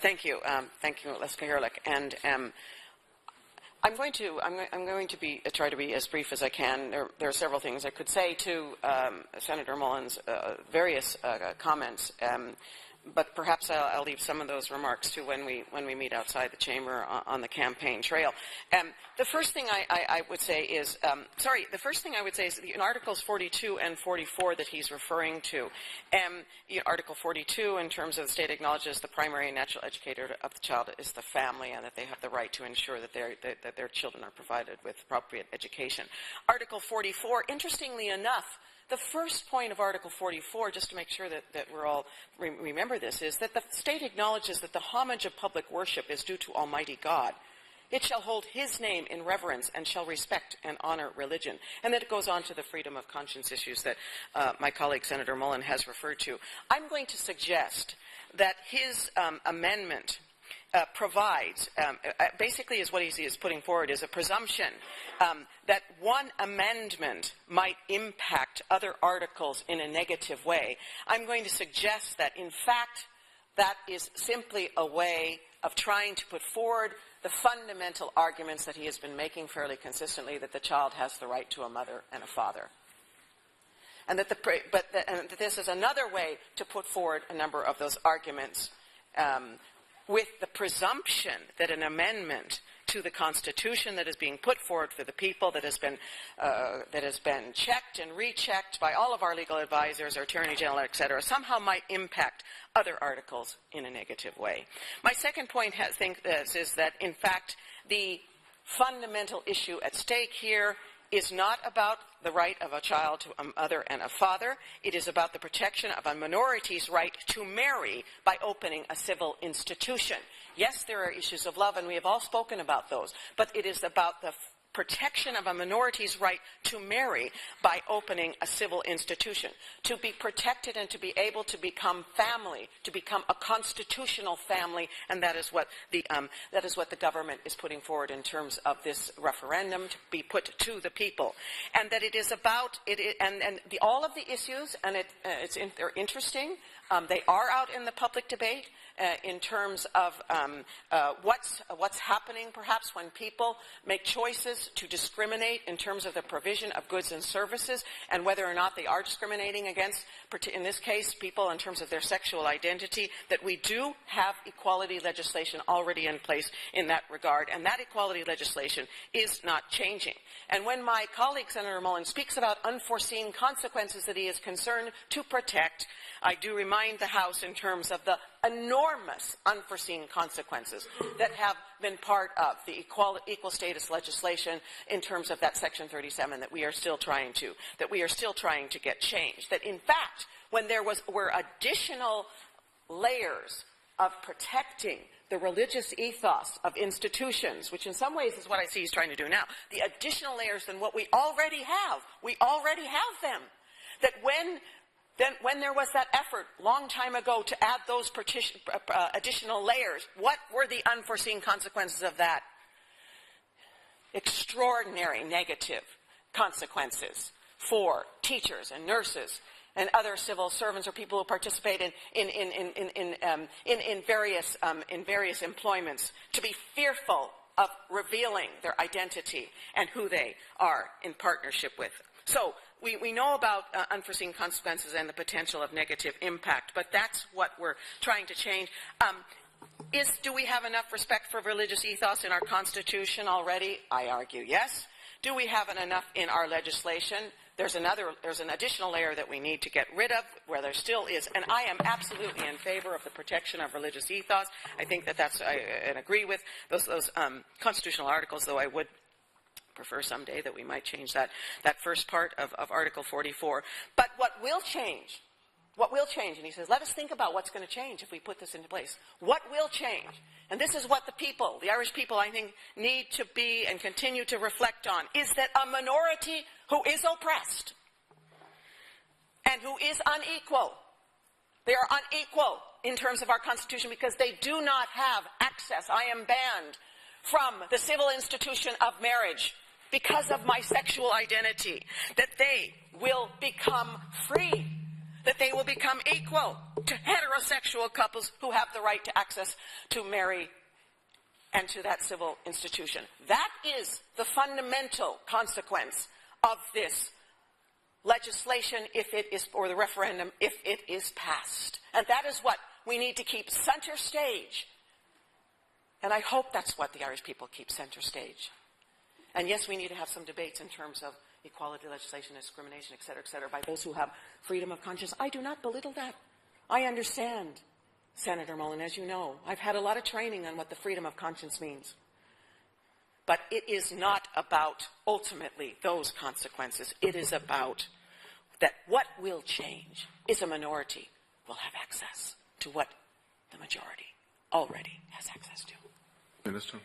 Thank you, Leska Herlick, and I'm going to try to be as brief as I can. There are several things I could say to Senator Mullen's various comments, but perhaps I'll leave some of those remarks to when we meet outside the chamber on the campaign trail. The first thing I would say is in Articles 42 and 44 that he's referring to. Article 42, in terms of the state acknowledges the primary and natural educator of the child is the family, and that they have the right to ensure that their children are provided with appropriate education. Article 44, interestingly enough, the first point of Article 44, just to make sure that we're all remember this, is that the state acknowledges that the homage of public worship is due to Almighty God. It shall hold his name in reverence and shall respect and honor religion. And then it goes on to the freedom of conscience issues that my colleague Senator Mullen has referred to. I'm going to suggest that his amendment provides, basically is what he is putting forward, is a presumption that one amendment might impact other articles in a negative way. I'm going to suggest that, in fact, that is simply a way of trying to put forward the fundamental arguments that he has been making fairly consistently, that the child has the right to a mother and a father. And that this is another way to put forward a number of those arguments with the presumption that an amendment to the Constitution that is being put forward for the people, that has been checked and rechecked by all of our legal advisors, our Attorney General, etc., somehow might impact other articles in a negative way. My second point is that, in fact, the fundamental issue at stake here is not about the right of a child to a mother and a father. It is about the protection of a minority's right to marry by opening a civil institution. Yes, there are issues of love, and we have all spoken about those, but it is about the protection of a minority's right to marry by opening a civil institution, to be protected and to be able to become family, to become a constitutional family, and that is what the government is putting forward in terms of this referendum to be put to the people, and that it is about all of the issues, and they're interesting. They are out in the public debate. In terms of what's happening, perhaps, when people make choices to discriminate in terms of the provision of goods and services, and whether or not they are discriminating against, in this case, people in terms of their sexual identity, that we do have equality legislation already in place in that regard, and that equality legislation is not changing. And when my colleague, Senator Mullen, speaks about unforeseen consequences that he is concerned to protect, I do remind the House in terms of the enormous unforeseen consequences that have been part of the equal status legislation in terms of that Section 37 that we are still trying to get changed. That, in fact, when there were additional layers of protecting the religious ethos of institutions, which in some ways is what I see he's trying to do now, the additional layers than what we already have them. That when there was that effort long time ago to add those additional layers, what were the unforeseen consequences of that? Extraordinary negative consequences for teachers and nurses and other civil servants or people who participate in various employments, to be fearful of revealing their identity and who they are in partnership with. So we know about unforeseen consequences and the potential of negative impact, but that's what we're trying to change. Do we have enough respect for religious ethos in our Constitution already? I argue yes. Do we have enough in our legislation? There's an additional layer that we need to get rid of, where there still is, and I am absolutely in favor of the protection of religious ethos. I think I agree with those constitutional articles, though I would prefer someday that we might change that first part of Article 44. But what will change, and he says, let us think about what's going to change if we put this into place. What will change? And this is what the Irish people, I think, need to be and continue to reflect on, is that a minority who is oppressed and who is unequal, they are unequal in terms of our Constitution because they do not have access. I am banned from the civil institution of marriage because of my sexual identity, that they will become free, that they will become equal to heterosexual couples who have the right to access to marry and to that civil institution. That is the fundamental consequence of this legislation, if it is, or the referendum, if it is passed. And that is what we need to keep center stage. And I hope that's what the Irish people keep center stage. And yes, we need to have some debates in terms of equality legislation, discrimination, et cetera, by those who have freedom of conscience. I do not belittle that. I understand, Senator Mullen, as you know. I've had a lot of training on what the freedom of conscience means. But it is not about, ultimately, those consequences. It is about that what will change is a minority will have access to what the majority already has access to. Minister.